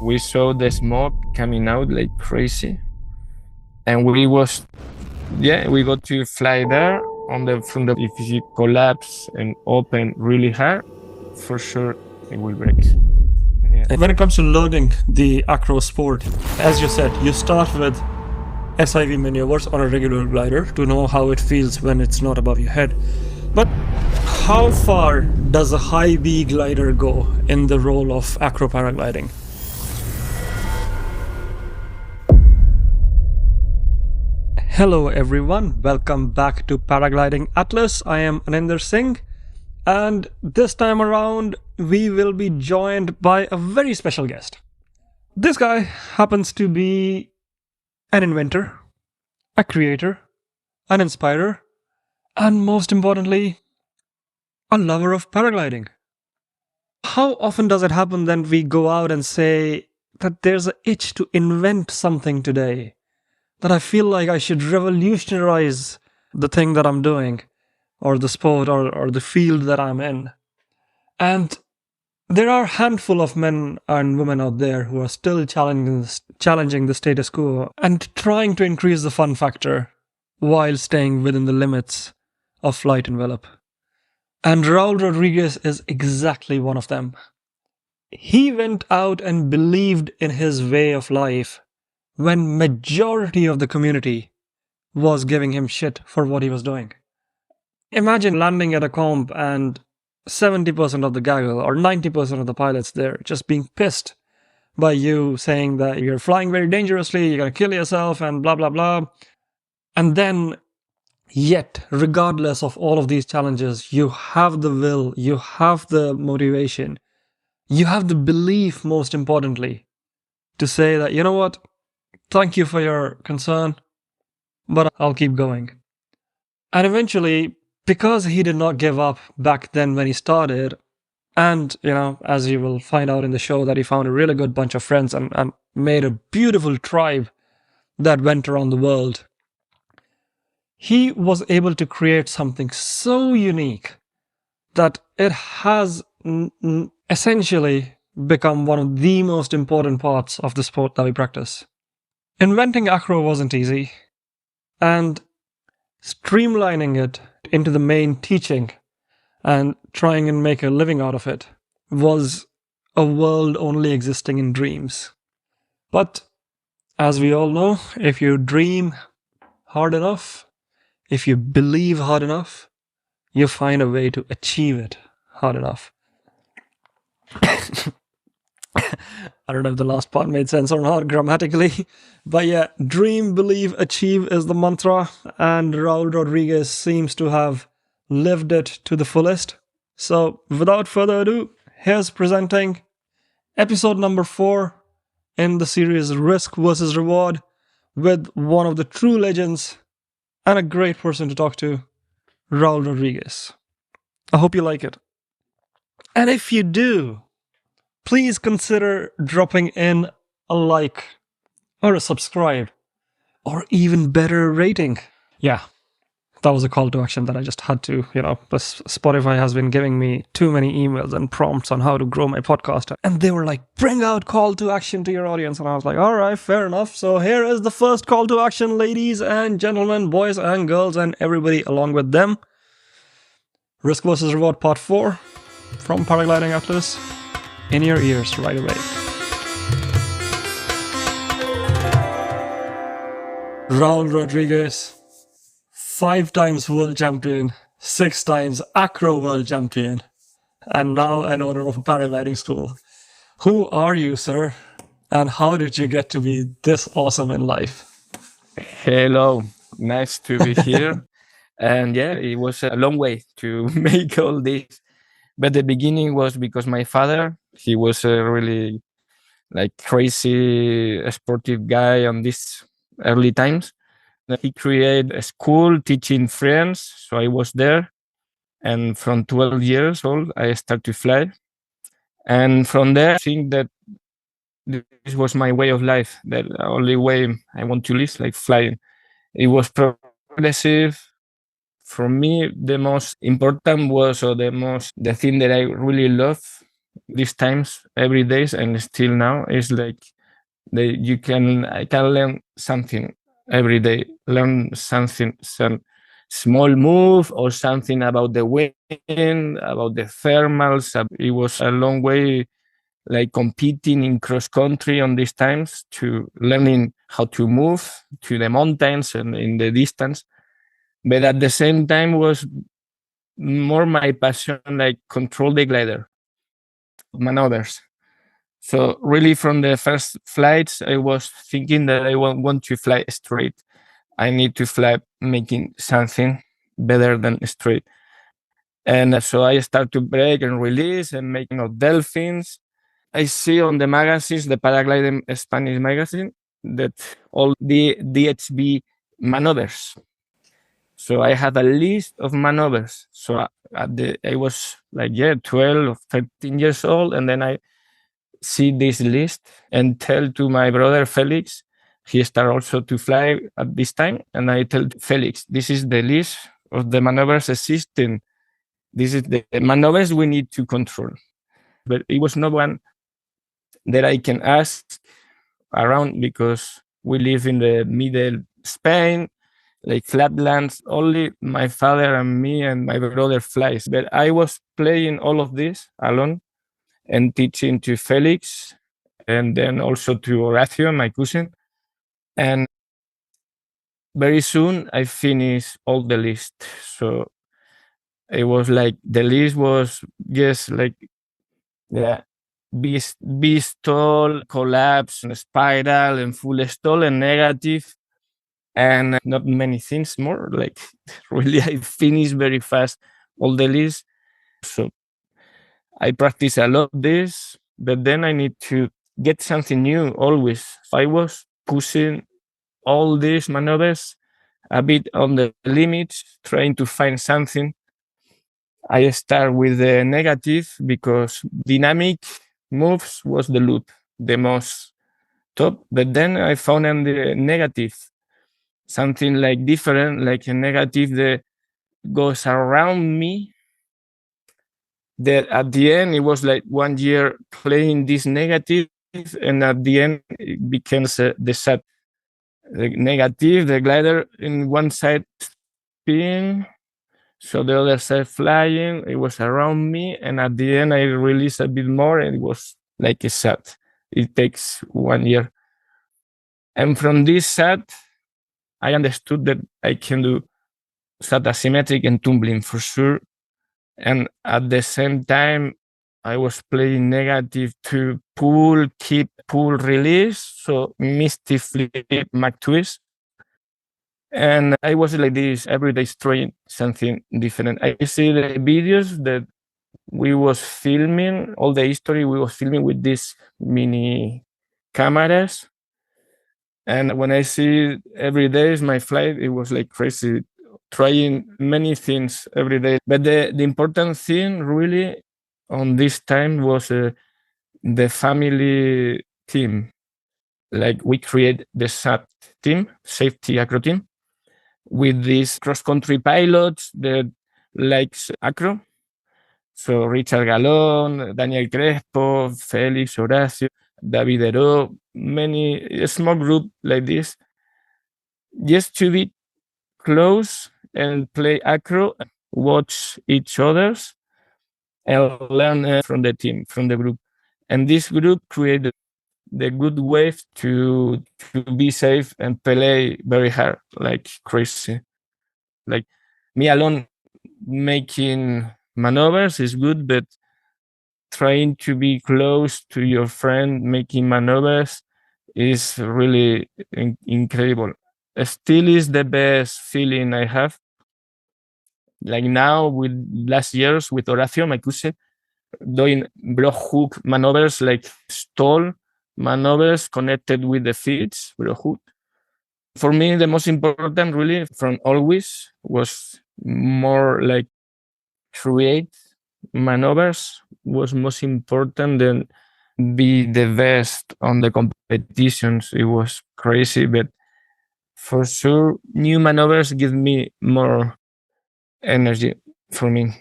We saw the smoke coming out like crazy, and we got to fly there on the from the if you collapse and open really hard, for sure it will break. Yeah. When it comes to learning the acro sport, as you said, you start with SIV maneuvers on a regular glider to know how it feels when it's not above your head. But how far does a high V glider go in the role of acro paragliding? Hello everyone, welcome back to Paragliding Atlas. I am Aninder Singh, and this time around we will be joined by a very special guest. This guy happens to be an inventor, a creator, an inspirer, and most importantly, a lover of paragliding. How often does it happen that we go out and say that there's an itch to invent something today? That I feel like I should revolutionize the thing that I'm doing, or the sport, or the field that I'm in. And there are a handful of men and women out there who are still challenging the status quo and trying to increase the fun factor while staying within the limits of flight envelope. And Raúl Rodríguez is exactly one of them. He went out and believed in his way of life when majority of the community was giving him shit for what he was doing. Imagine landing at a comp and 70% of the gaggle or 90% of the pilots there just being pissed by you saying that you're flying very dangerously, you're going to kill yourself and blah, blah, blah. And then, yet, regardless of all of these challenges, you have the will, you have the motivation, you have the belief, most importantly, to say that, you know what, thank you for your concern, but I'll keep going. And eventually, because he did not give up back then when he started, and, as you will find out in the show, that he found a really good bunch of friends and made a beautiful tribe that went around the world, he was able to create something so unique that it has essentially become one of the most important parts of the sport that we practice. Inventing acro wasn't easy, and streamlining it into the main teaching and trying and make a living out of it was a world only existing in dreams. But as we all know, if you dream hard enough, if you believe hard enough, you find a way to achieve it hard enough. I don't know if the last part made sense or not grammatically, but yeah, dream, believe, achieve is the mantra, and Raúl Rodríguez seems to have lived it to the fullest. So without further ado, here's presenting episode number 4 in the series Risk versus Reward with one of the true legends and a great person to talk to, Raúl Rodríguez. I hope you like it. And if you do, please consider dropping in a like or a subscribe or even better rating. Yeah, that was a call to action that I just had to, Spotify has been giving me too many emails and prompts on how to grow my podcast. And they were like, bring out call to action to your audience. And I was like, all right, fair enough. So here is the first call to action, ladies and gentlemen, boys and girls, and everybody along with them. Risk versus Reward Part 4 from Paragliding Atlas. In your ears right away. Raúl Rodríguez, 5 times world champion, 6 times acro world champion, and now an owner of a paragliding school. Who are you, sir? And how did you get to be this awesome in life? Hello, nice to be here. And yeah, it was a long way to make all this. But the beginning was because my father, he was a really crazy sportive guy on these early times. He created a school teaching friends, so I was there. And from 12 years old, I started to fly. And from there, I think that this was my way of life, that the only way I want to live, like flying. It was progressive. For me, the most important was, the thing that I really love these times every day, and still now is like I can learn something every day, learn something, some small move or something about the wind, about the thermals. It was a long way, like competing in cross country on these times, to learning how to move to the mountains and in the distance. But at the same time was more my passion, like control the glider maneuvers. So really from the first flights, I was thinking that I want to fly straight. I need to fly making something better than straight. And so I start to break and release and making of dolphins. I see on the magazines, the Paragliding Spanish magazine, that all the DHB maneuvers. So I had a list of maneuvers. So I was like, 12 or 13 years old. And then I see this list and tell to my brother Felix. He started also to fly at this time. And I tell Felix, this is the list of the maneuvers existing. This is the maneuvers we need to control. But it was no one that I can ask around because we live in the middle Spain, like flatlands. Only my father and me and my brother flies. But I was playing all of this alone and teaching to Felix and then also to Horacio, my cousin. And very soon I finished all the list. So it was like the list was just like, yeah, B stall, collapse, and spiral, and full stall, and negative, and not many things more. Like really, I finished very fast all the list. So I practice a lot this, but then I need to get something new always. I was pushing all these maneuvers a bit on the limits, trying to find something. I start with the negative because dynamic moves was the loop, the most top. But then I found in the negative something like different, like a negative that goes around me. That at the end it was like 1 year playing this negative, and at the end it becomes the set. The negative, the glider in one side spin, so the other side flying. It was around me, and at the end I released a bit more, and it was like a set. It takes 1 year, and from this set, I understood that I can do set asymmetric and tumbling for sure. And at the same time, I was playing negative to pull, keep, pull, release. So Misty Flip, Mac Twist. And I was like this every day trying something different. I see the videos that we was filming, all the history we was filming with these mini cameras. And when I see every day is my flight, it was like crazy, trying many things every day. But the important thing really on this time was the family team. Like we create the SAT team, safety acro team, with these cross-country pilots that likes acro. So Richard Galón, Daniel Crespo, Felix, Horacio, David Hero, many, a small group like this, just to be close and play acro, watch each other's, and learn from the team, from the group. And this group created the good wave to be safe and play very hard, like crazy. Like me alone making maneuvers is good, but trying to be close to your friend making maneuvers is really incredible. Still is the best feeling I have. Like now with last years with Horacio, my cousin, doing block hook maneuvers like stall maneuvers connected with the feet, block hook. For me, the most important really from always was more like create maneuvers was most important than be the best on the competitions. It was crazy, but for sure, new maneuvers give me more energy for me.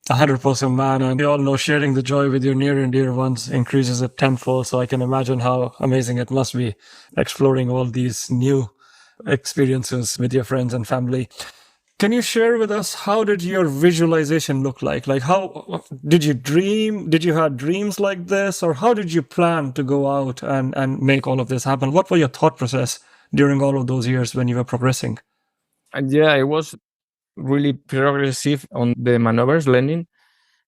100%, man. And we all know sharing the joy with your near and dear ones increases it tenfold. So I can imagine how amazing it must be exploring all these new experiences with your friends and family. Can you share with us how did your visualization look like? Like how did you dream? Did you have dreams like this? Or how did you plan to go out and make all of this happen? What was your thought process during all of those years when you were progressing? And yeah, I was really progressive on the maneuvers learning.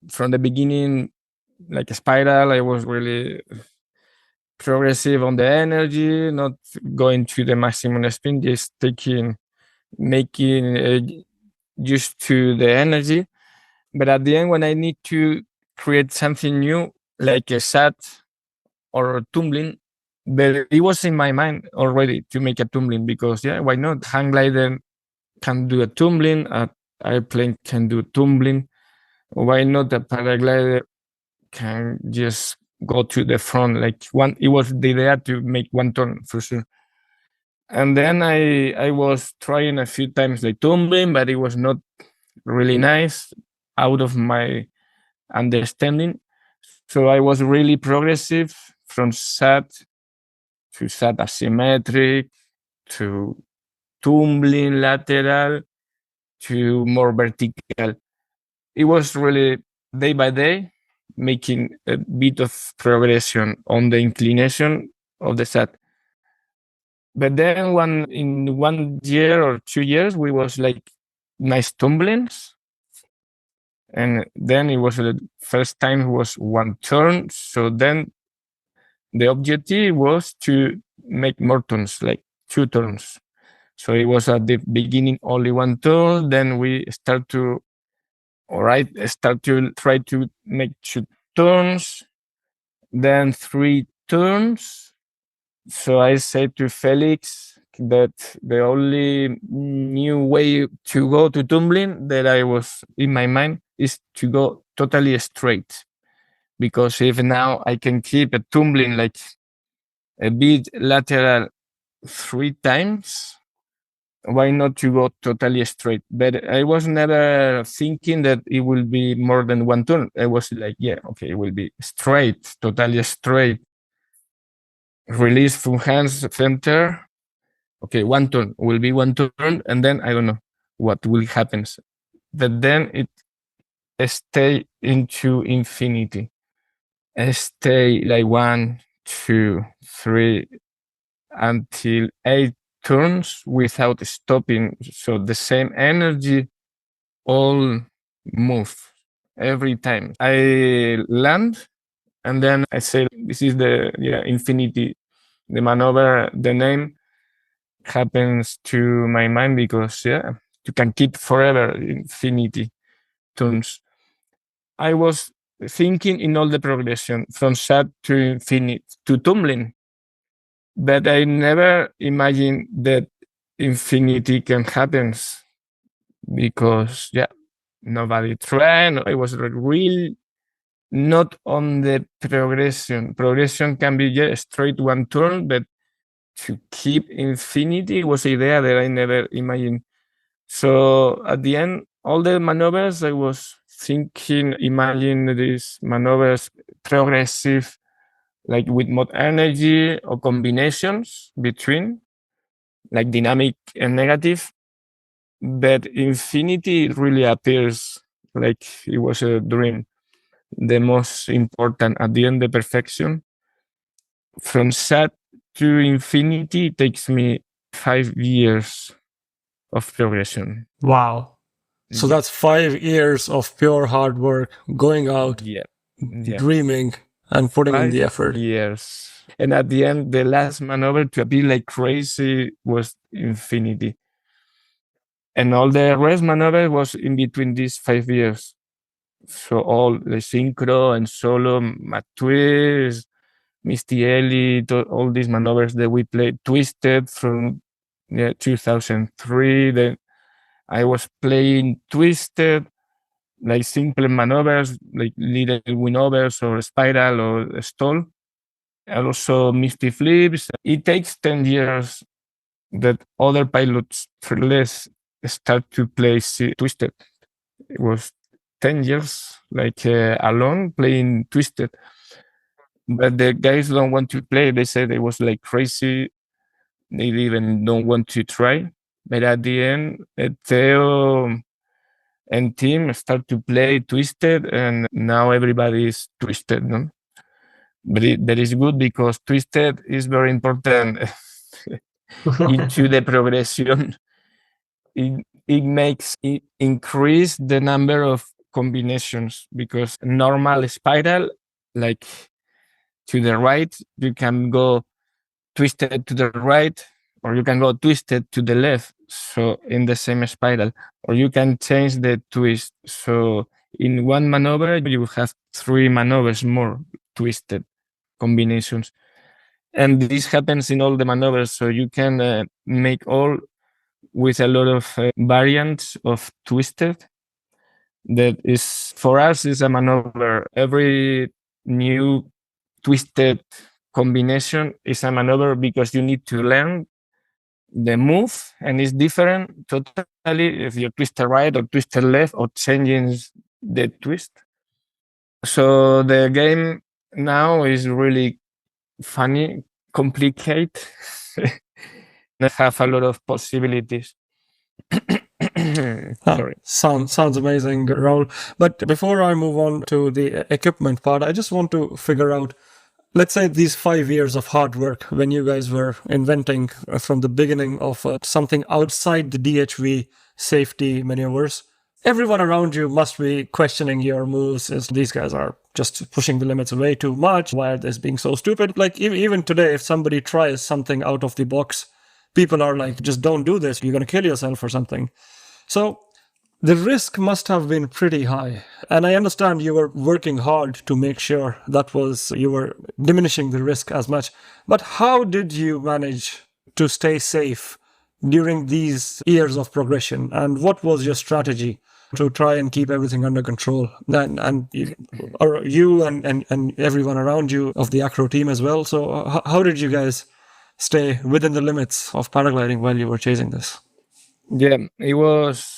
From the beginning, like a spiral, I was really progressive on the energy, not going to the maximum spin, just making used to the energy. But at the end, when I need to create something new, like a sat or tumbling, but it was in my mind already to make a tumbling because yeah, why not? Hang glider can do a tumbling, a airplane can do tumbling. Why not a paraglider can just go to the front like one? It was the idea to make one turn for sure. And then I was trying a few times like tumbling, but it was not really nice out of my understanding. So I was really progressive from sat to sat asymmetric to tumbling lateral to more vertical. It was really day by day making a bit of progression on the inclination of the sat. But then in 1 year or 2 years, we was like nice tumblings. And then it was the first time it was one turn. So then the objective was to make more turns, like 2 turns. So it was at the beginning only one turn. Then we start to try to make 2 turns, then 3 turns. So I said to Felix that the only new way to go to tumbling that I was in my mind is to go totally straight. Because if now I can keep a tumbling like a bit lateral 3 times, why not to go totally straight? But I was never thinking that it will be more than one turn. I was like, yeah, okay, it will be straight, totally straight. Release from hands, center. Okay, one turn will be one turn, and then I don't know what will happen. But then it stay into infinity. Stay like 1, 2, 3 until 8 turns without stopping. So the same energy all move every time. I land and then I say, this is the infinity, the maneuver, the name happens to my mind because you can keep forever infinity turns. I was thinking in all the progression from sat to infinite to tumbling, but I never imagined that infinity can happen because nobody tried. I was real not on the progression. Progression can be straight one turn, but to keep infinity was a idea that I never imagined. So at the end, all the maneuvers I was thinking, imagine these maneuvers progressive, like with more energy or combinations between, like dynamic and negative. But infinity really appears like it was a dream. The most important at the end, the perfection. From sat to infinity takes me 5 years of progression. Wow. So that's 5 years of pure hard work, going out, dreaming, and putting in the effort. Years. And at the end, the last maneuver to be like crazy was infinity. And all the rest maneuver was in between these 5 years. So all the synchro and solo, twist, Misty Elite, all these maneuvers that we played, Twisted from 2003. Then I was playing Twisted, like simple maneuvers, like little winovers or spiral or stall. And also Misty Flips. It takes 10 years that other pilots for less start to play Twisted. It was 10 years, like alone playing Twisted. But the guys don't want to play. They said it was like crazy. They even don't want to try. But at the end, Theo and team start to play Twisted, and now everybody is Twisted. No? But that is good because Twisted is very important into the progression. It makes it increase the number of combinations, because normal spiral, like to the right, you can go twisted to the right, or you can go twisted to the left, so in the same spiral, or you can change the twist. So in one maneuver, you have 3 maneuvers more twisted combinations. And this happens in all the maneuvers, so you can make all with a lot of variants of twisted. That is, for us, is a maneuver. Every new twisted combination is a maneuver, because you need to learn the move, and it's different totally if you twist right or twist left or changing the twist. So the game now is really funny, complicated. They have a lot of possibilities. Sorry. Sounds amazing, Raul. But before I move on to the equipment part, I just want to figure out, let's say these 5 years of hard work when you guys were inventing from the beginning of something outside the DHV safety maneuvers. Everyone around you must be questioning your moves, as these guys are just pushing the limits way too much. Why are this being so stupid? Like even today, if somebody tries something out of the box, people are like, just don't do this. You're going to kill yourself or something. So the risk must have been pretty high. And I understand you were working hard to make sure you were diminishing the risk as much. But how did you manage to stay safe during these years of progression? And what was your strategy to try and keep everything under control? And you and everyone around you of the acro team as well. So how did you guys stay within the limits of paragliding while you were chasing this? Yeah, it was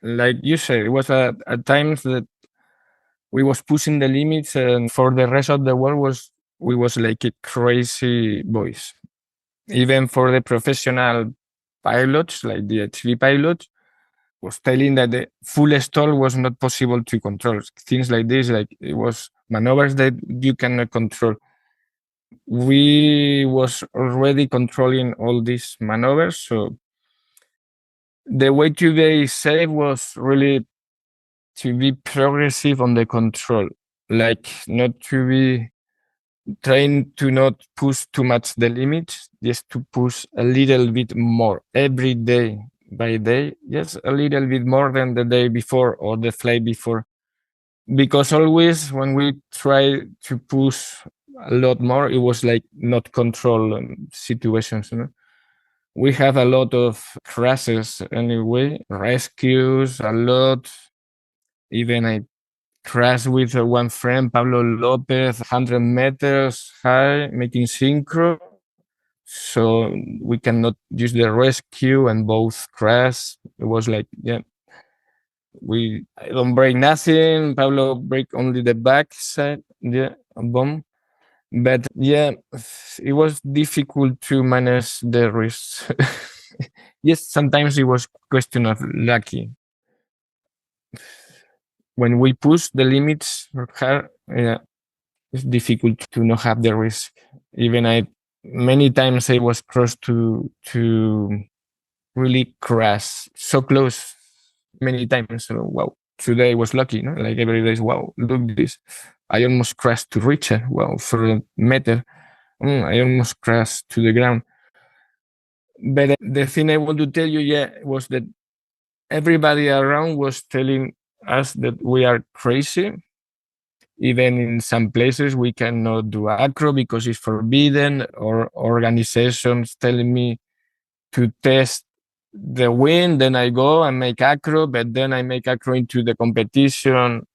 like you said, it was at times that we was pushing the limits, and for the rest of the world we was like a crazy boys. Even for the professional pilots, like the HV pilots, was telling that the full stall was not possible to control. Things like this, like it was maneuvers that you cannot control. We was already controlling all these maneuvers, so the way to be safe was really to be progressive on the control, like not to be trying to not push too much the limits, just to push a little bit more every day by day, just a little bit more than the day before or the flight before. Because always when we try to push a lot more, it was like not control situations, you know? We have a lot of crashes anyway, rescues, a lot. Even I crashed with one friend, Pablo Lopez, 100 meters high, making synchro. So we cannot use the rescue, and both crash. It was like, yeah, I don't break nothing. Pablo break only the back side, yeah, a bomb. But yeah, it was difficult to manage the risks. Yes, sometimes it was question of lucky. When we push the limits hard, it's difficult to not have the risk. Even many times I was close to really crash, so close many times. So wow, today was lucky, no? Like every day is wow, look this. I almost crashed to Richard. Wow, for a meter. I almost crashed to the ground. But the thing I want to tell you, yeah, was that everybody around was telling us that we are crazy. Even in some places, we cannot do acro because it's forbidden, or organizations telling me to test the wind. Then I go and make acro, but then I make acro into the competition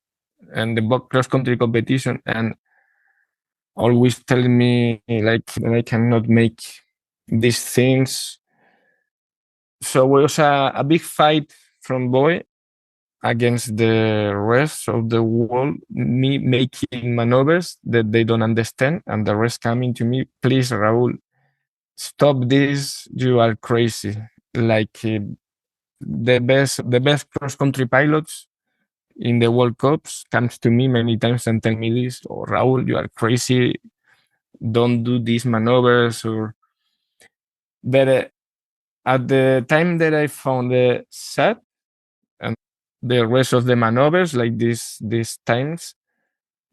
and the cross country competition, and always telling me like that I cannot make these things. So it was a big fight from boy. against the rest of the world, me making maneuvers that they don't understand, and the rest coming to me, please, Raúl, stop this. You are crazy. Like the best cross country pilots in the World Cups comes to me many times and tell me this, or Raúl, you are crazy. Don't do these maneuvers. Or but at the time that I found the set and the rest of the maneuvers, like these times,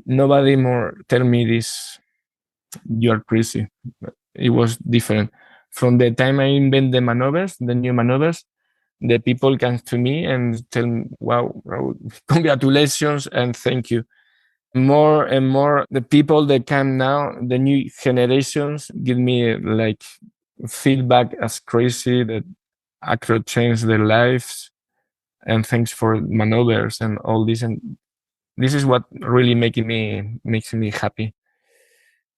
nobody more tell me this. You're crazy. It was different. From the time I invent the maneuvers, the new maneuvers, the people come to me and tell me, "Wow, Raúl, congratulations and thank you." More and more, the people that come now, the new generations, give me like feedback as crazy that acro changed their lives, and thanks for maneuvers and all this. And this is what really makes me happy,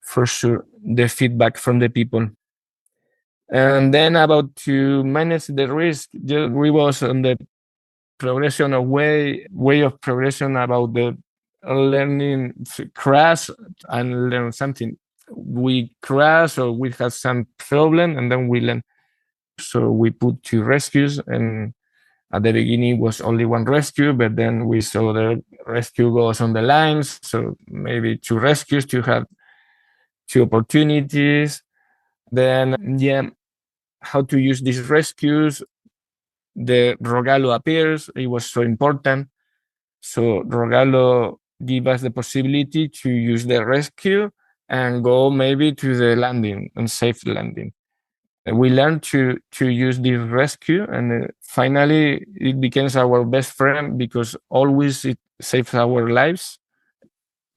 for sure. The feedback from the people. And then about to manage the risk, we was on the progression of way of progression about the learning crash and learn something. We crash or we have some problem, and then we learn. So we put two rescues, and at the beginning was only one rescue, but then we saw the rescue goes on the lines, so maybe two rescues to have two opportunities. Then how to use these rescues. The Rogallo appears. It was so important. So Rogallo give us the possibility to use the rescue and go maybe to the landing and safe landing. We learned to use the rescue, and finally it becomes our best friend because always it saves our lives.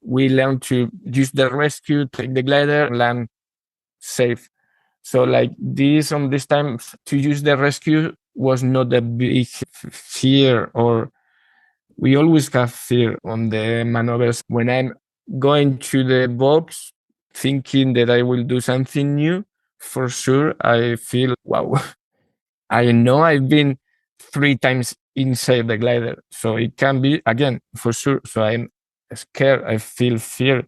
We learned to use the rescue, take the glider, land safe. So like this, on this time, to use the rescue was not a big fear, or we always have fear on the maneuvers. When I'm going to the box thinking that I will do something new, for sure I feel, wow, I know I've been 3 times inside the glider. So it can be, again, for sure. So I'm scared. I feel fear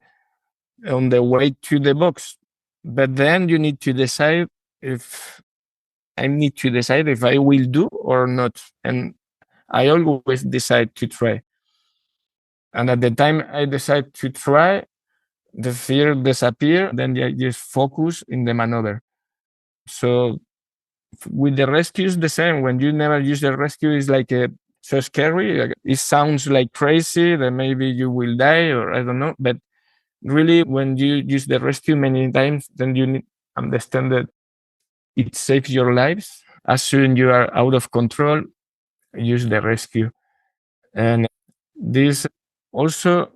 on the way to the box. But then you need to decide if I will do or not. And I always decide to try. And at the time I decide to try, the fear disappear. Then I just focus in the maneuver. So with the rescue is the same. When you never use the rescue, it's like so scary. It sounds like crazy that maybe you will die, or I don't know. But really, when you use the rescue many times, then you need understand that it saves your lives. As soon you are out of control, use the rescue. And this also,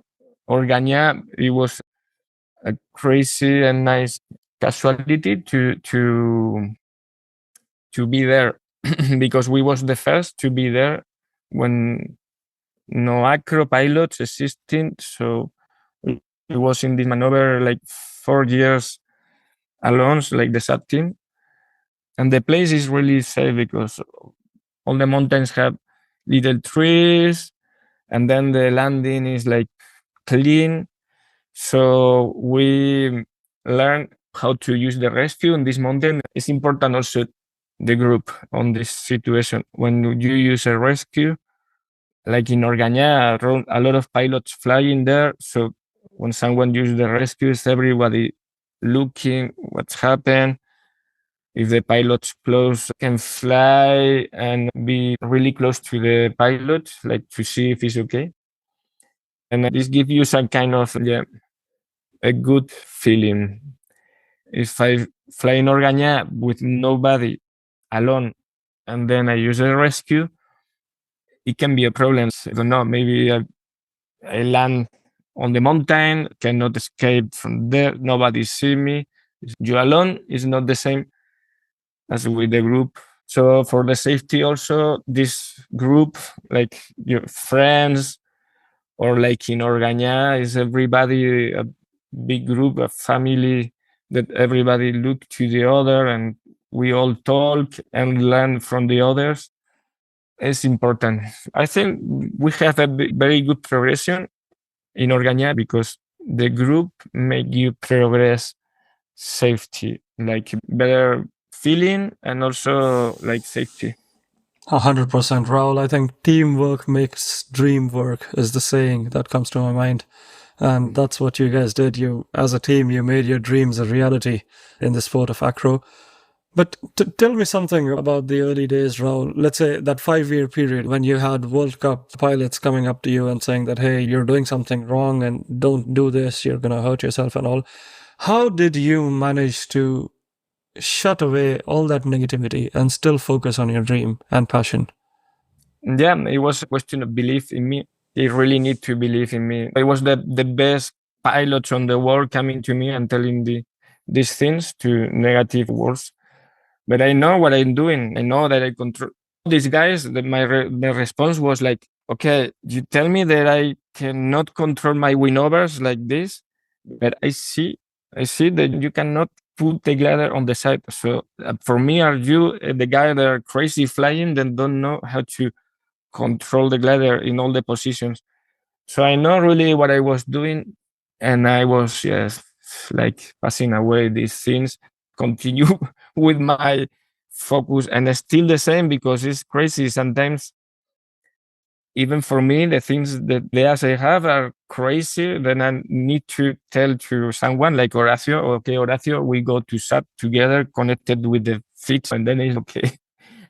Orgaña, it was a crazy and nice casualty to be there because we was the first to be there when no acro pilots existing. So it was in this maneuver like 4 years alone, like the sub team. And the place is really safe because all the mountains have little trees, and then the landing is like clean. So we learn how to use the rescue in this mountain. It's important also the group on this situation. When you use a rescue, like in Orgaña, a lot of pilots flying there. So when someone uses the rescues, everybody looking what's happened. If the pilots close, can fly and be really close to the pilot, like to see if he's okay. And this gives you some kind of a good feeling. If I fly in Orgaña with nobody alone, and then I use a rescue, it can be a problem. I don't know, maybe I land on the mountain, cannot escape from there, nobody see me. You alone is not the same as with the group. So for the safety also, this group, like your friends, or like in Orgaña, is everybody a big group, a family that everybody look to the other, and we all talk and learn from the others. is important. I think we have a very good progression in Orgaña because the group make you progress safety, like better feeling and also like safety. 100%, Raul. I think teamwork makes dream work is the saying that comes to my mind. And that's what you guys did. You, as a team, you made your dreams a reality in the sport of acro. But tell me something about the early days, Raul. Let's say that 5-year period when you had World Cup pilots coming up to you and saying that, hey, you're doing something wrong and don't do this, you're going to hurt yourself and all. How did you manage to shut away all that negativity and still focus on your dream and passion? Yeah, it was a question of belief in me. They really need to believe in me. It was the best pilots on the world coming to me and telling these things to negative words. But I know what I'm doing. I know that I control these guys. My response was like, okay, you tell me that I cannot control my windovers like this, but I see that you cannot put the glider on the side. So for me, are you the guy that are crazy flying that don't know how to control the glider in all the positions? So I know really what I was doing, and I was just like passing away these things, continue with my focus, and it's still the same because it's crazy. Sometimes, even for me, the things that the ideas I have are crazy. Then I need to tell to someone like Horacio, okay, Horacio, we go to SAT together, connected with the fix, and then it's okay.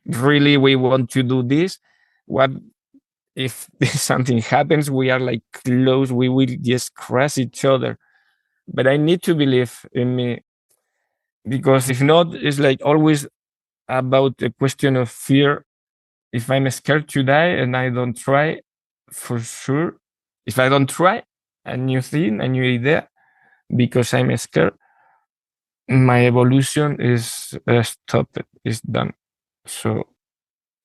Really, we want to do this. What if something happens? We are like close. We will just crush each other. But I need to believe in me because if not, it's like always about the question of fear. If I'm scared to die and I don't try, for sure, if I don't try a new thing, a new idea, because I'm scared, my evolution is stopped, is done. So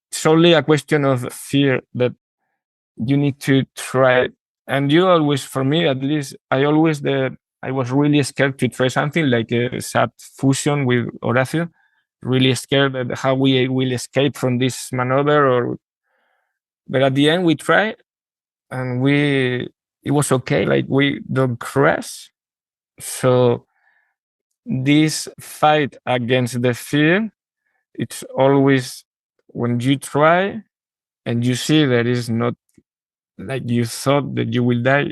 it's only a question of fear that you need to try. And you always, for me at least, I was really scared to try something like a SAT fusion with Horacio. Really scared that how we will escape from this maneuver, or but at the end we tried and it was okay. Like we don't crash. So this fight against the fear, it's always when you try and you see that it's not like you thought that you will die,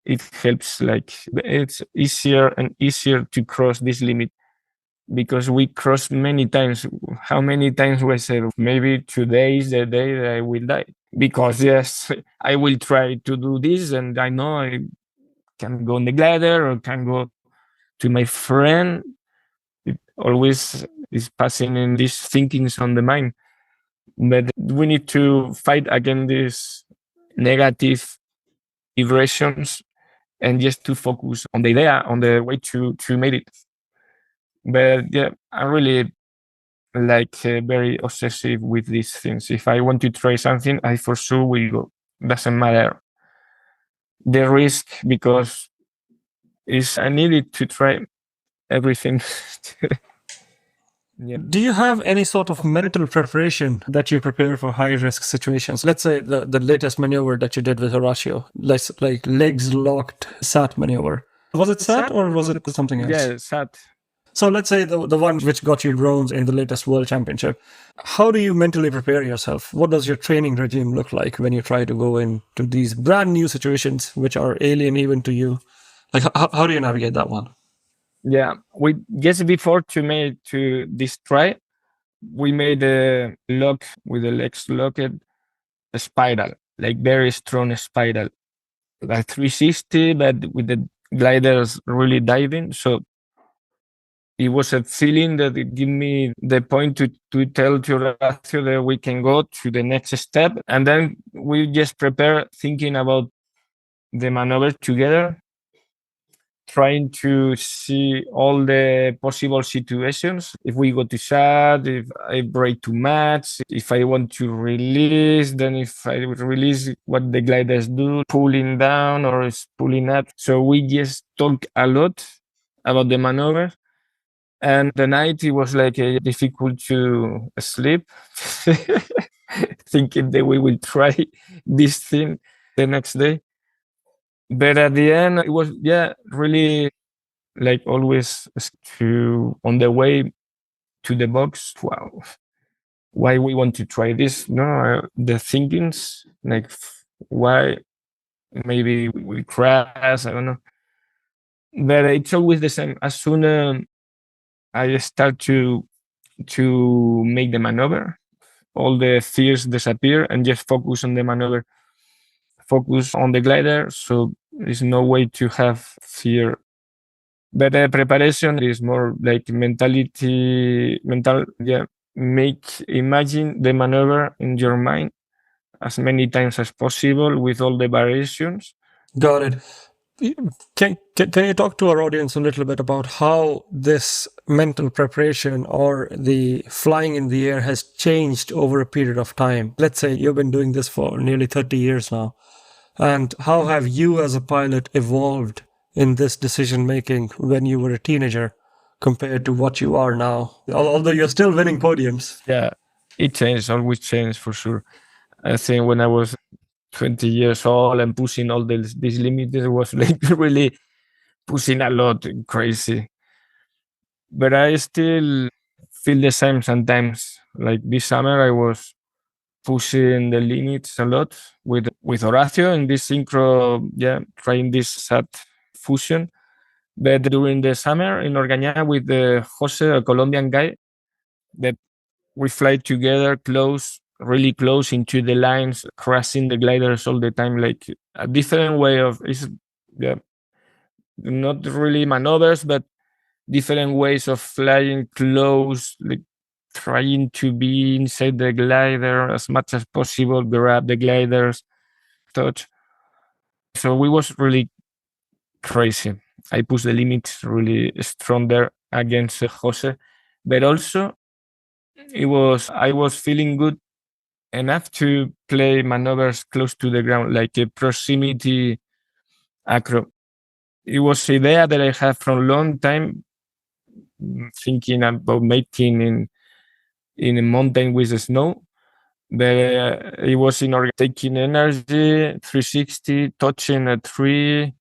it helps. Like it's easier and easier to cross this limit because we crossed many times. How many times we said maybe today is the day that I will die? Because yes, I will try to do this, and I know I can go on the glider or can go to my friend. It always is passing in these thinkings on the mind. But we need to fight against these negative vibrations and just to focus on the idea, on the way to make it. But yeah, I really like very obsessive with these things. If I want to try something, I for sure will go. Doesn't matter the risk because is I needed to try everything. Yeah. Do you have any sort of mental preparation that you prepare for high risk situations? Let's say the latest maneuver that you did with Horatio, like legs locked SAT maneuver. Was it SAT or was it something else? Yeah, SAT. So let's say the one which got you bronze in the latest World Championship. How do you mentally prepare yourself? What does your training regime look like when you try to go into these brand new situations which are alien even to you? Like how do you navigate that one? Yeah, we just before to make to this try, we made a lock with the legs locked, a spiral, like very strong spiral, like 360, but with the gliders really diving. So it was a feeling that it gave me the point to tell to Horacio that we can go to the next step. And then we just prepare thinking about the maneuver together, trying to see all the possible situations. If we go to shut, if I break too much, if I want to release, then if I release, what the gliders do, pulling down or is pulling up. So we just talk a lot about the maneuver. And the night it was like difficult to sleep. thinking that we will try this thing the next day. But at the end, it was, really like always to on the way to the box. Wow, why we want to try this? No, the thinkings like why maybe we crash. I don't know, but it's always the same. As soon as I start to make the maneuver, all the fears disappear and just focus on the maneuver, focus on the glider. So there's no way to have fear. But the preparation is more like mental. Yeah, imagine the maneuver in your mind as many times as possible with all the variations. Got it. Can you talk to our audience a little bit about how this mental preparation or the flying in the air has changed over a period of time? Let's say you've been doing this for nearly 30 years now. And how have you as a pilot evolved in this decision making when you were a teenager compared to what you are now? Although you're still winning podiums. Yeah, it changed, always changed for sure. I think when I was 20 years old and pushing all these limits, it was like really pushing a lot, crazy. But I still feel the same sometimes. Like this summer, I was pushing the limits a lot with Horacio in this synchro, trying this SAT fusion. But during the summer in Orgaña with the Jose, a Colombian guy, that we fly together close, really close into the lines, crashing the gliders all the time, like a different way of not really maneuvers, but different ways of flying close, like trying to be inside the glider as much as possible, grab the gliders, touch. So we was really crazy. I pushed the limits really strong there against Jose, but also I was feeling good enough to play maneuvers close to the ground, like a proximity acro. It was an idea that I had from a long time, thinking about making in a mountain with the snow. But it was in order taking energy, 360, touching a tree,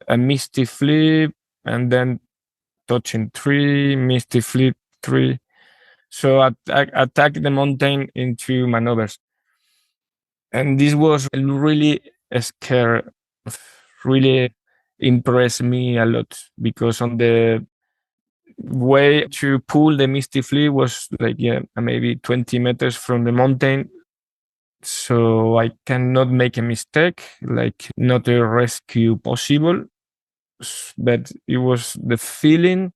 a misty flip, and then touching tree, misty flip, tree. So attack the mountain into maneuvers. And this was really scary, really impressed me a lot, because on the way to pull the misty flip was like maybe 20 meters from the mountain, so I cannot make a mistake, like not a rescue possible. But it was the feeling,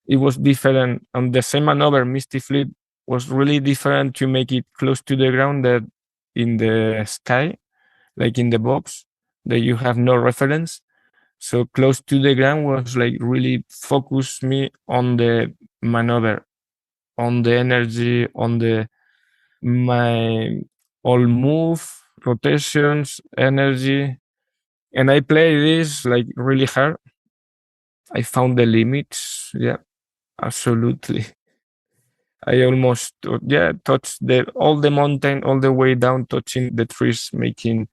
it was different on the same maneuver. Misty flip was really different to make it close to the ground than in the sky, like in the box that you have no reference. So close to the ground was like really focused me on the maneuver, on the energy, on my all move, rotations, energy. And I play this like really hard. I found the limits. Yeah, absolutely. I almost touched all the mountain all the way down, touching the trees, making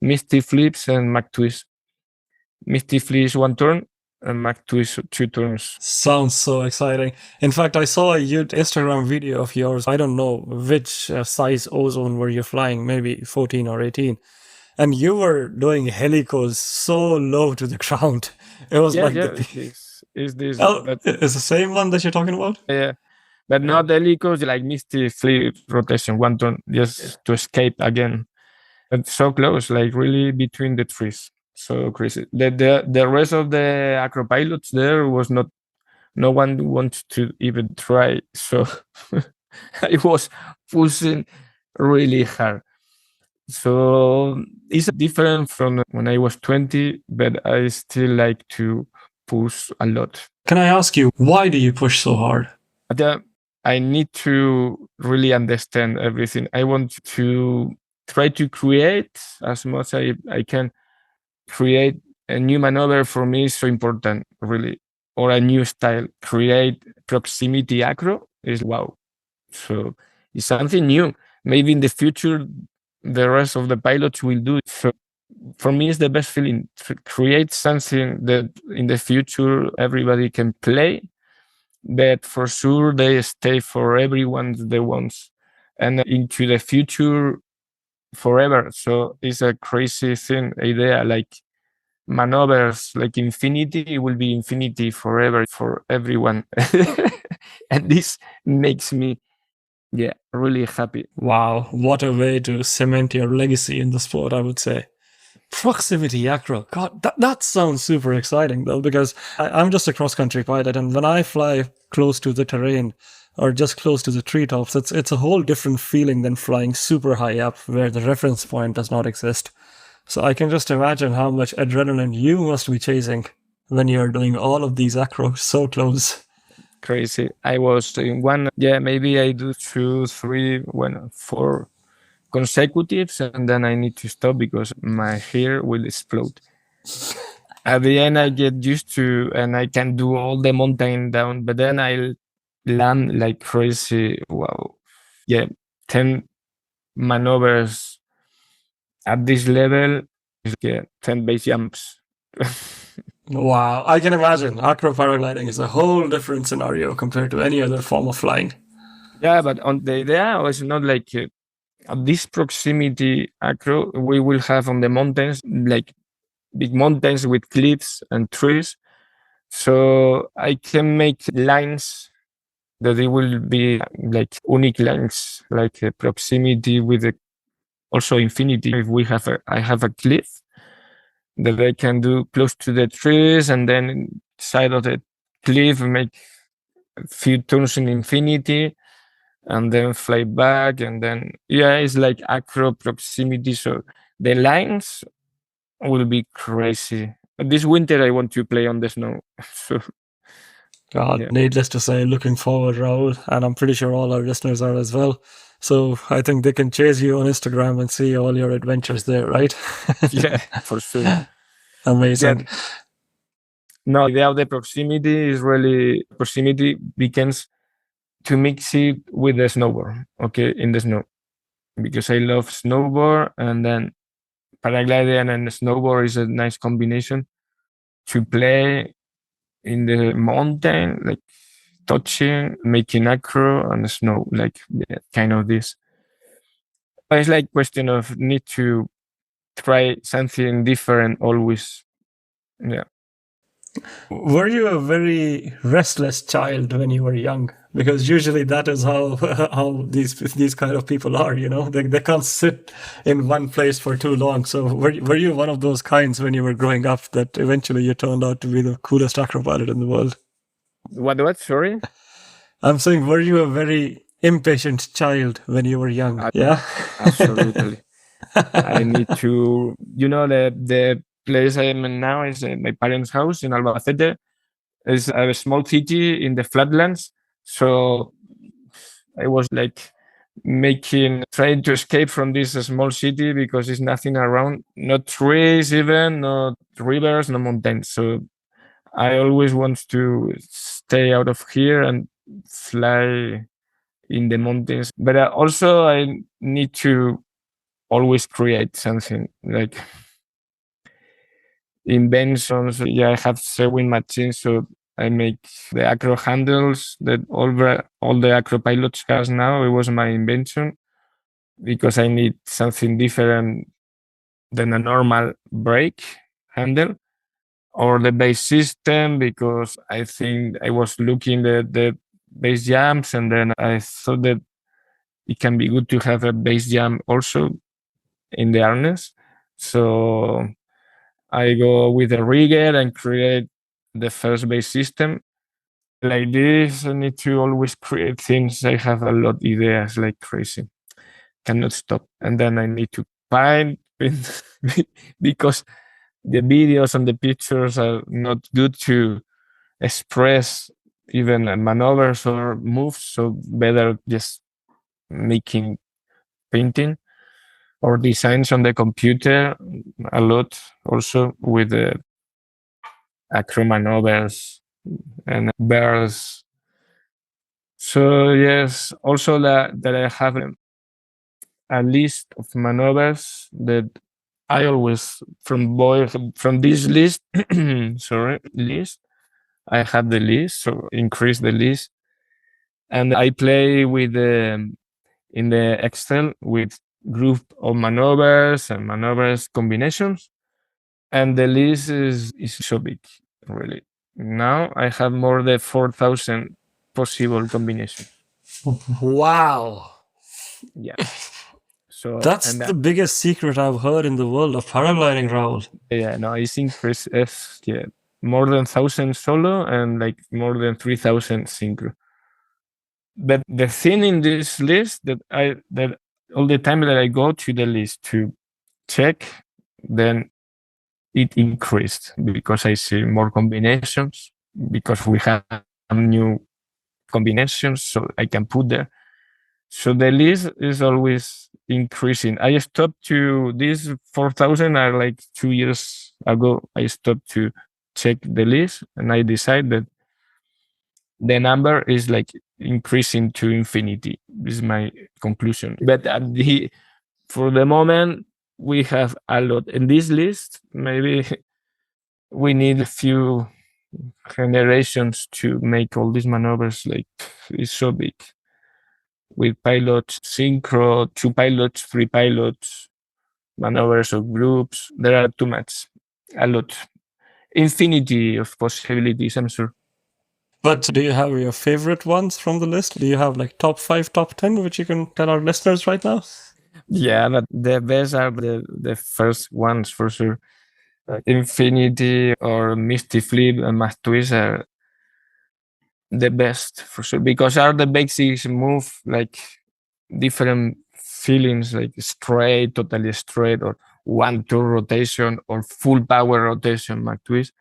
misty flips and Mac twists. Misty flips one turn and Mac twists 2 turns. Sounds so exciting. In fact, I saw a Instagram video of yours. I don't know which size ozone were you flying, maybe 14 or 18. And you were doing helicos so low to the ground. It was is this? It's the same one that you're talking about? Yeah. But not helicos, like misty flip rotation, one turn, just to escape again. But so close, like really between the trees. So crazy. The rest of the acro pilots there was not, no one wants to even try. So I was pushing really hard. So it's different from when I was 20, but I still like to push a lot. Can I ask you, why do you push so hard? I need to really understand everything. I want to try to create as much as I can. Create a new maneuver for me is so important, really, or a new style. Create proximity acro is wow. So it's something new maybe in the future the rest of the pilots will do it. So for me, it's the best feeling to create something that in the future everybody can play, but for sure they stay for everyone they wants and into the future forever. So it's a crazy thing idea, like maneuvers like infinity, it will be infinity forever for everyone. And this makes me really happy. Wow, what a way to cement your legacy in the sport, I would say. Proximity acro. God, that sounds super exciting though, because I'm just a cross-country pilot, and when I fly close to the terrain or just close to the treetops, it's a whole different feeling than flying super high up where the reference point does not exist. So I can just imagine how much adrenaline you must be chasing when you're doing all of these acros so close. Crazy. I was in one, maybe I do 2, 3, 4 consecutives, and then I need to stop because my hair will explode. At the end, I get used to, and I can do all the mountain down, but then I'll land like crazy. Wow. 10 maneuvers at this level, 10 base jumps. Wow, I can imagine. Acro paragliding is a whole different scenario compared to any other form of flying. Yeah, but on the idea was not like at this proximity acro, we will have on the mountains, like big mountains with cliffs and trees. So I can make lines that it will be like unique lines, like a proximity with also infinity. If I have a cliff that I can do close to the trees, and then side of the cliff make a few turns in infinity, and then fly back, and then it's like acro proximity. So the lines will be crazy. But this winter I want to play on the snow. So God, needless to say, looking forward, Raúl, and I'm pretty sure all our listeners are as well. So I think they can chase you on Instagram and see all your adventures there, right? Yeah, for sure. Amazing. No, the idea of the proximity is really proximity begins to mix it with the snowboard, okay, in the snow. Because I love snowboard, and then paragliding and snowboard is a nice combination to play in the mountain, like touching, making acro and snow, like kind of this. But it's like question of need to try something different always. Yeah. Were you a very restless child when you were young? Because usually that is how how these kind of people are. You know, they can't sit in one place for too long. So were you one of those kinds when you were growing up that eventually you turned out to be the coolest acrobat in the world? What? Sorry. I'm saying, were you a very impatient child when you were young? Yeah, absolutely. I need to, the place I am in now is my parents' house in Albacete. It's a small city in the flatlands. So I was like trying to escape from this small city because there's nothing around, not trees even, not rivers, no mountains. So I always want to stay out of here and fly in the mountains. But also I need to always create something like inventions. I have sewing machines, so I make the acro handles that all the acro pilots has now. It was my invention because I need something different than a normal brake handle, or the base system, because I think I was looking at the base jumps, and then I thought that it can be good to have a base jump also in the harness. So I go with a rigger and create the first base system. Like this, I need to always create things. I have a lot of ideas like crazy. Cannot stop. And then I need to find because the videos and the pictures are not good to express even maneuvers or moves. So better just making painting or designs on the computer a lot also with the acro maneuvers and birds. So yes, also that I have a list of maneuvers that I always from this list. Sorry, list. I have the list, so increase the list, and I play with the in the Excel with group of maneuvers and maneuvers combinations, and the list is so big, really. Now I have more than 4,000 possible combinations. Wow. Yeah. So That's and the biggest secret I've heard in the world of paragliding, Raúl. yeah, no, it's increased. Yeah, more than 1,000 solo and like more than 3,000 synchro. But the thing in this list that all the time that I go to the list to check, then it increased because I see more combinations because we have new combinations, so I can put there. So the list is always increasing. I stopped to this 4,000 are like 2 years ago. I stopped to check the list and I decided that the number is like increasing to infinity. This is my conclusion. But for the moment, we have a lot in this list. Maybe we need a few generations to make all these maneuvers. Like it's so big with pilots, synchro, 2 pilots, 3 pilots, maneuvers of groups. There are too much, a lot, infinity of possibilities. I'm sure. But do you have your favorite ones from the list? Do you have like top 5, top 10, which you can tell our listeners right now? Yeah, but the best are the first ones for sure. Infinity or Misty Flip and Math Twist are the best for sure because are the basics move like different feelings like straight, totally straight, or 1-2 rotation or full power rotation Math Twist,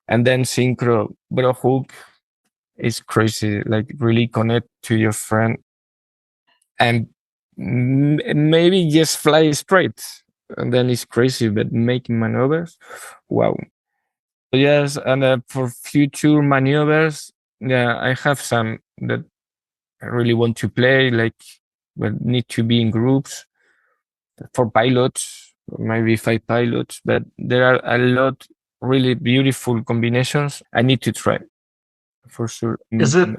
and then synchro bro hook is crazy. Like really connect to your friend and maybe just fly straight, and then it's crazy. But making maneuvers, wow. Yes, and for future maneuvers, yeah, I have some that I really want to play, like, but need to be in groups for pilots, maybe 5 pilots. But there are a lot really beautiful combinations I need to try for sure. Is it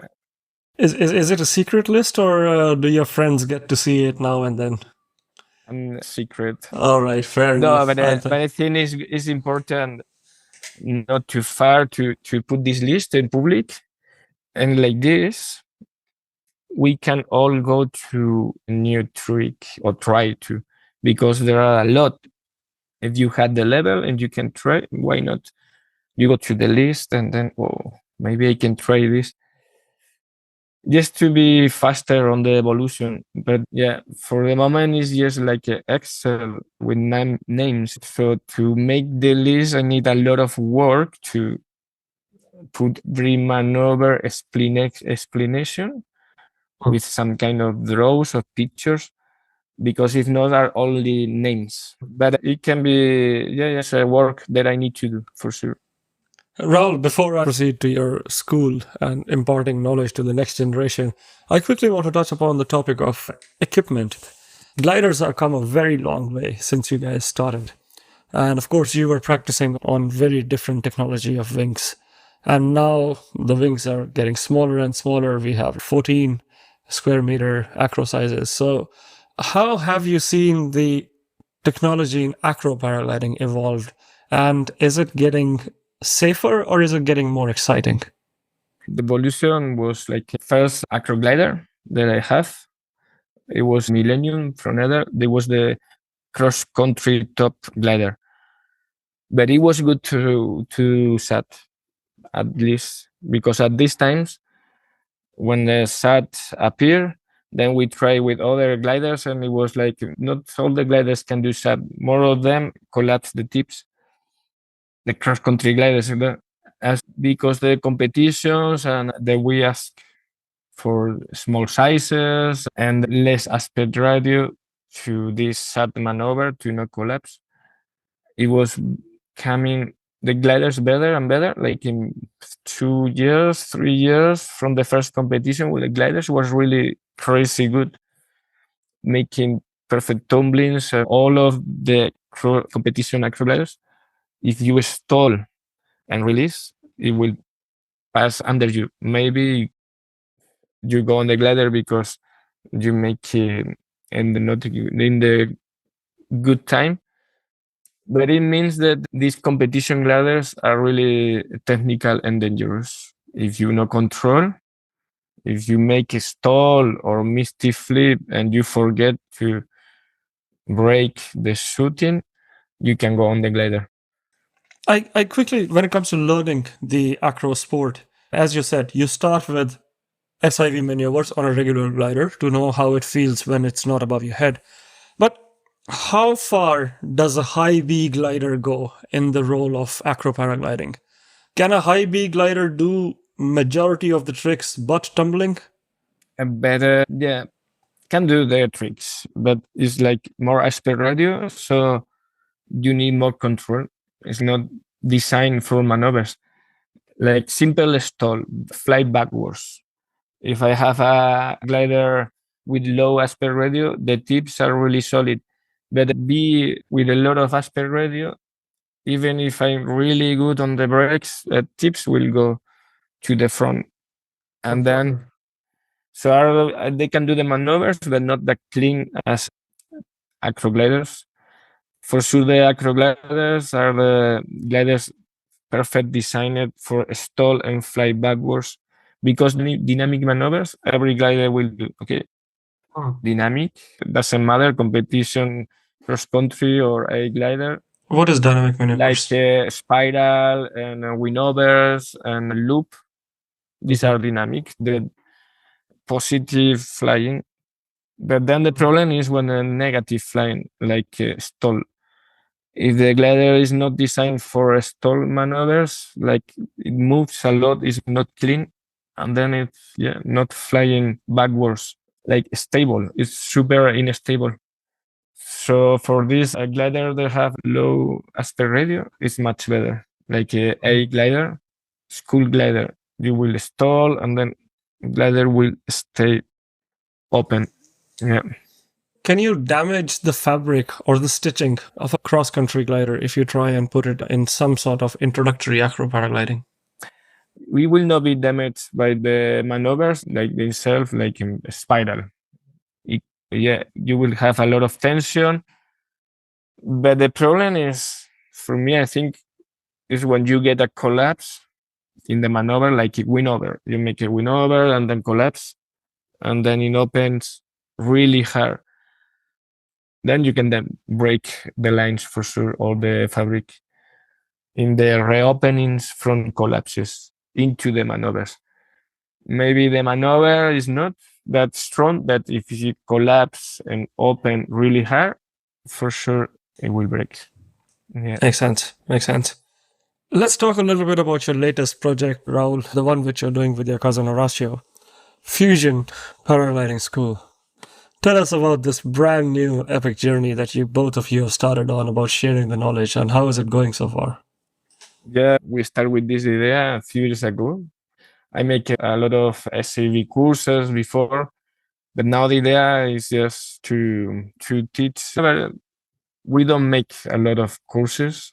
is it a secret list or do your friends get to see it now and then? Secret? All right, fair No, enough. but I think it's important not too far to put this list in public, and like this we can all go to a new trick or try to, because there are a lot. If you had the level and you can try, why not? You go to the list and then, oh, maybe I can try this just to be faster on the evolution. But yeah, for the moment, it's just like a Excel with names. So to make the list, I need a lot of work to put every maneuver explanation with some kind of draws of pictures, because if not, are only names. But it can be, yeah, yes, a work that I need to do for sure. Raul, before I proceed to your school and imparting knowledge to the next generation, I quickly want to touch upon the topic of equipment. Gliders have come a very long way since you guys started. And of course, you were practicing on very different technology of wings. And now the wings are getting smaller and smaller. We have 14 square meter acro sizes. So, how have you seen the technology in acro paragliding evolve? And is it getting safer or is it getting more exciting? The evolution was like first acro glider that I have. It was Millennium from Nether. There was the cross country top glider, but it was good to set at least, because at these times when the SAT appeared, then we tried with other gliders, and it was like not all the gliders can do SAT. More of them collapse the tips, the cross country gliders, as because the competitions and that we ask for small sizes and less aspect ratio to this SAT maneuver to not collapse. It was coming the gliders better and better. Like in 2 years, 3 years from the first competition with the gliders was really crazy good, making perfect tumblings, all of the competition acrogliders. If you stall and release, it will pass under you. Maybe you go on the glider because you make it in the good time, but it means that these competition gliders are really technical and dangerous. If you no control, if you make a stall or misty flip and you forget to break the shooting, you can go on the glider. I quickly, when it comes to learning the acro sport, as you said, you start with SIV maneuvers on a regular glider to know how it feels when it's not above your head. But how far does a high V glider go in the role of acro paragliding? Can a high V glider do majority of the tricks but tumbling? Better, yeah, can do their tricks, but it's like more aspect radio, so you need more control. It's not designed for maneuvers. Like simple stall, fly backwards. If I have a glider with low aspect radio, the tips are really solid. But be with a lot of aspect radio, even if I'm really good on the brakes, tips will go to the front. And then, so they can do the maneuvers, but not that clean as acro gliders. For sure, the acro gliders are the gliders perfect designed for stall and fly backwards, because dynamic maneuvers every glider will do. Okay, dynamic, doesn't matter, competition, cross country or a glider, What is dynamic maneuvers? like spiral and windovers and loop. These are dynamic, the positive flying. But then the problem is when a negative flying, like stall. If the glider is not designed for stall maneuvers, like it moves a lot, is not clean, and then it's not flying backwards, like stable. It's super unstable. So for this, a glider that have low aspect radio is much better. Like a glider, school glider, you will stall and then glider will stay open. Yeah. Can you damage the fabric or the stitching of a cross-country glider if you try and put it in some sort of introductory acro paragliding? We will not be damaged by the maneuvers like themselves, like in a spiral. You will have a lot of tension. But the problem is, for me, I think, is when you get a collapse in the maneuver, like a win over. You make a win over and then collapse, and then it opens really hard. Then you can then break the lines for sure, all the fabric in the reopenings from collapses into the maneuvers. Maybe the maneuver is not that strong, but if you collapse and open really hard, for sure it will break. Yeah. Makes sense. Makes sense. Let's talk a little bit about your latest project, Raúl, the one which you're doing with your cousin Horacio, Fusion Paragliding School. Tell us about this brand new epic journey that you both of you have started on about sharing the knowledge, and how is it going so far? Yeah, we started with this idea a few years ago. I make a lot of SAV courses before, but now the idea is just to teach. But we don't make a lot of courses.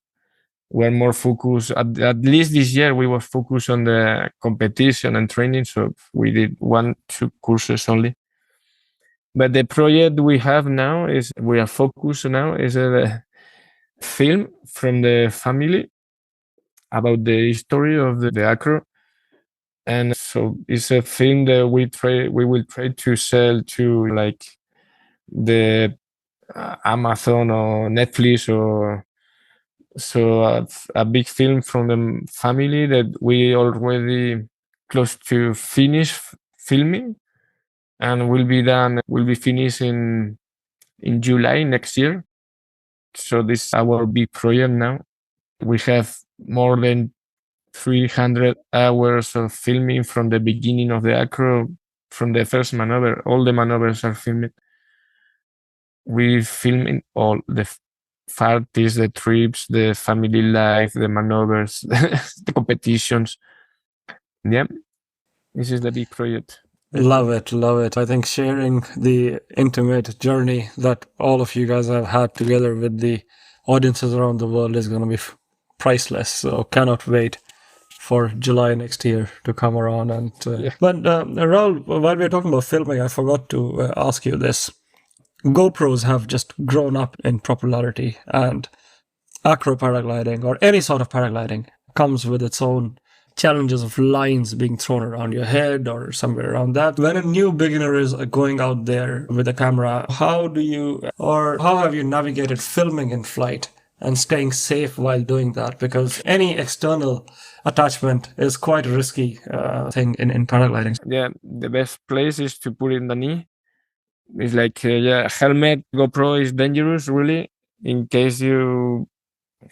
We're more focused, at least this year, we were focused on the competition and training. So we did 1-2 courses only. But the project we have now we are focused now is a film from the family about the history of the acro. And so it's a film that we will try to sell to like the Amazon or Netflix, or so a big film from the family that we already close to finish filming, and will be finished in July next year. So this is our big project now. We have more than 300 hours of filming from the beginning of the acro, from the first maneuver. All the maneuvers are filmed. We film in all the parties, the trips, the family life, the maneuvers, the competitions. Yeah, this is the big project. Love it, love it. I think sharing the intimate journey that all of you guys have had together with the audiences around the world is going to be priceless. So cannot wait for July next year to come around. And But Raul, while we're talking about filming, I forgot to ask you this. GoPros have just grown up in popularity, and acro paragliding or any sort of paragliding comes with its own challenges of lines being thrown around your head or somewhere around that. When a new beginner is going out there with a camera, how have you navigated filming in flight and staying safe while doing that? Because any external attachment is quite a risky thing in paragliding. Yeah, the best place is to put it in the knee. It's like, helmet, GoPro is dangerous, really. In case you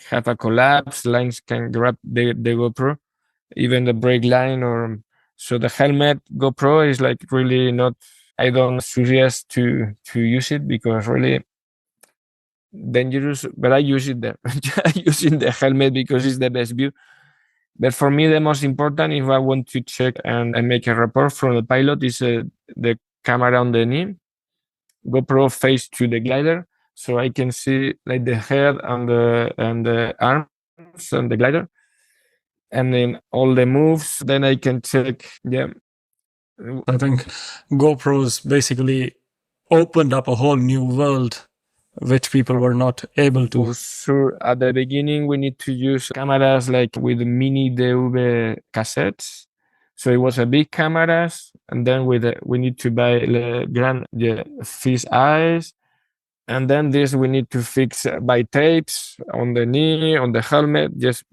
have a collapse, lines can grab the GoPro, even the brake line. So the helmet GoPro is like really not, I don't suggest to use it because really dangerous, but I use it there. I use in the helmet because it's the best view. But for me, the most important, if I want to check and make a report from the pilot, is the camera on the knee, GoPro face to the glider, so I can see like the head and the arms and the glider, and then all the moves. Then I can check. Yeah, I think GoPros basically opened up a whole new world which people were not able to. for sure. At the beginning, we need to use cameras like with mini DV cassettes. So it was a big cameras, and then we need to buy the grand fish eyes, and then this we need to fix by tapes on the knee, on the helmet, just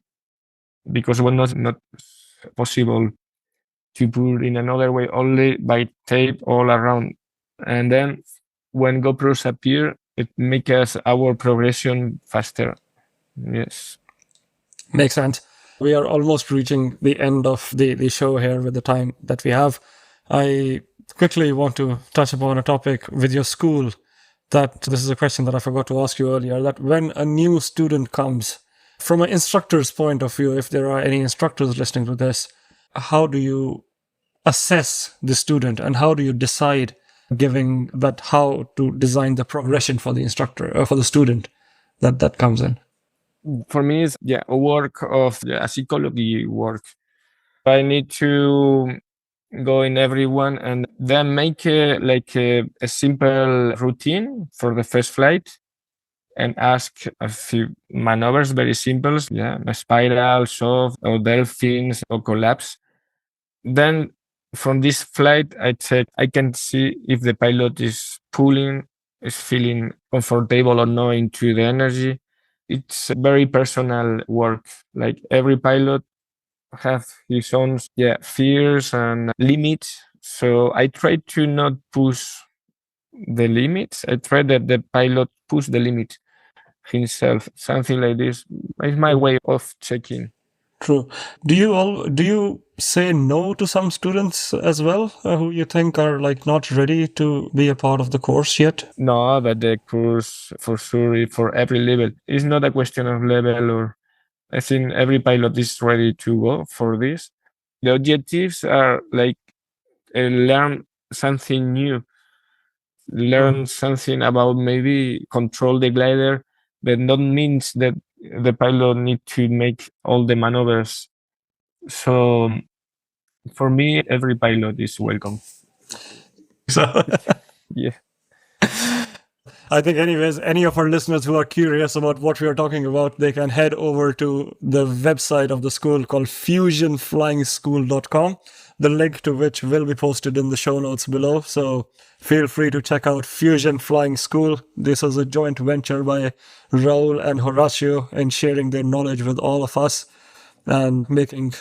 because it was not possible to put in another way, only by tape all around. And then when GoPros appear, it makes our progression faster. Yes. Makes sense. We are almost reaching the end of the show here with the time that we have. I quickly want to touch upon a topic with your school. That this is a question that I forgot to ask you earlier, that when a new student comes, from an instructor's point of view, if there are any instructors listening to this, how do you assess the student and how do you decide giving that how to design the progression for the instructor or for the student that comes in? For me, it's a work of a psychology work. I need to go in everyone and then make a simple routine for the first flight and ask a few maneuvers, very simple, a spiral, soft, or delphins, or collapse. Then from this flight, I can see if the pilot is pulling, is feeling comfortable or not into the energy. It's very personal work. Like every pilot have his own fears and limits. So I try to not push the limits. I try that the pilot push the limit himself. Something like this is my way of checking. True. Do you say no to some students as well who you think are like not ready to be a part of the course yet? No, but the course for sure is for every level. It's not a question of level, or I think every pilot is ready to go for this. The objectives are like learn something new, learn something about maybe control the glider, but not means that the pilot need to make all the maneuvers. So for me, every pilot is welcome. So Yeah. I think, anyways, any of our listeners who are curious about what we are talking about, they can head over to the website of the school called fusionflyingschool.com, the link to which will be posted in the show notes below. So feel free to check out Fusion Flying School. This is a joint venture by Raúl and Horacio in sharing their knowledge with all of us and making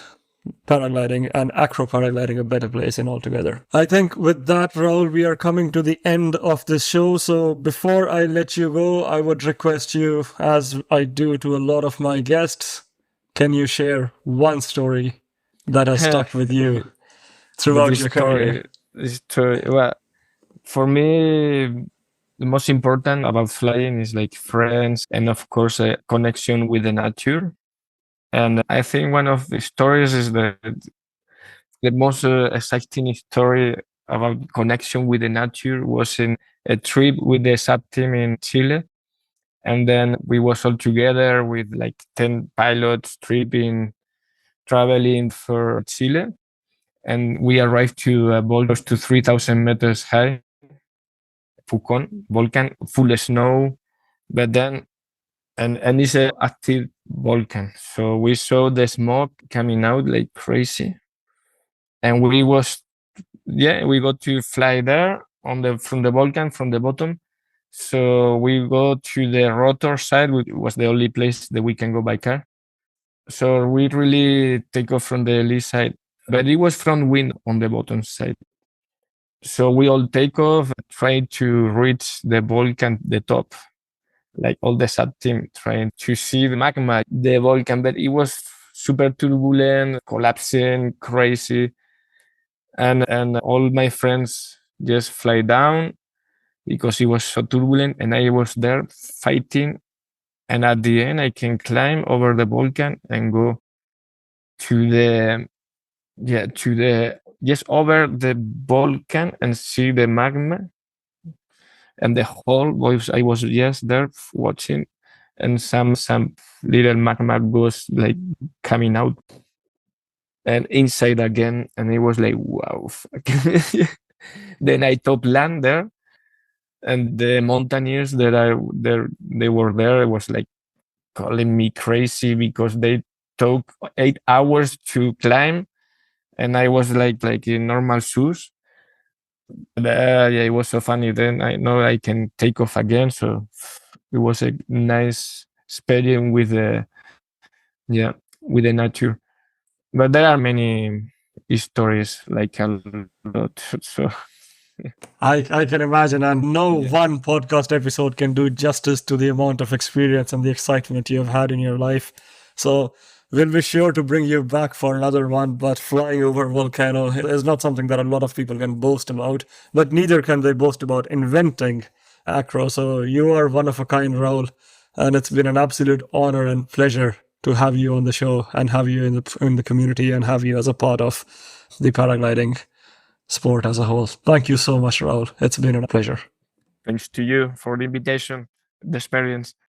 paragliding and acro paragliding a better place in altogether. I think with that, Raúl, we are coming to the end of this show. So before I let you go, I would request you, as I do to a lot of my guests, can you share one story that has stuck with you throughout your career? This story, well, for me, the most important about flying is like friends and of course a connection with the nature. And I think one of the stories is the most exciting story about connection with the nature was in a trip with the sub team in Chile. And then we was all together with like 10 pilots traveling for Chile. And we arrived to a volcano to 3,000 meters high, Pucón volcano, full snow. But then, and it's an active volcano. So we saw the smoke coming out like crazy. And we got to fly there from the volcano from the bottom. So we go to the rotor side, which was the only place that we can go by car. So we really take off from the lee side, but it was front wind on the bottom side. So we all take off, trying to reach the volcano, the top, like all the sub team trying to see the magma, the volcano, but it was super turbulent, collapsing, crazy. And all my friends just fly down because it was so turbulent, and I was there fighting. And at the end, I can climb over the volcano and go just over the volcano and see the magma. And the whole voice, I was just there watching, and some little magma was like coming out and inside again, and it was like, wow. Then I top land there, and the mountaineers that they were there, it was like calling me crazy because they took 8 hours to climb, and I was like in normal shoes. But, it was so funny. Then I know I can take off again, so it was a nice experience with the nature. But there are many stories, like a lot. So I can imagine, and no one podcast episode can do justice to the amount of experience and the excitement you have had in your life. So we'll be sure to bring you back for another one, but flying over a volcano is not something that a lot of people can boast about, but neither can they boast about inventing acro. So you are one of a kind, Raúl, and it's been an absolute honor and pleasure to have you on the show and have you in the community and have you as a part of the paragliding sport as a whole. Thank you so much, Raúl. It's been a pleasure. Thanks to you for the invitation, the experience.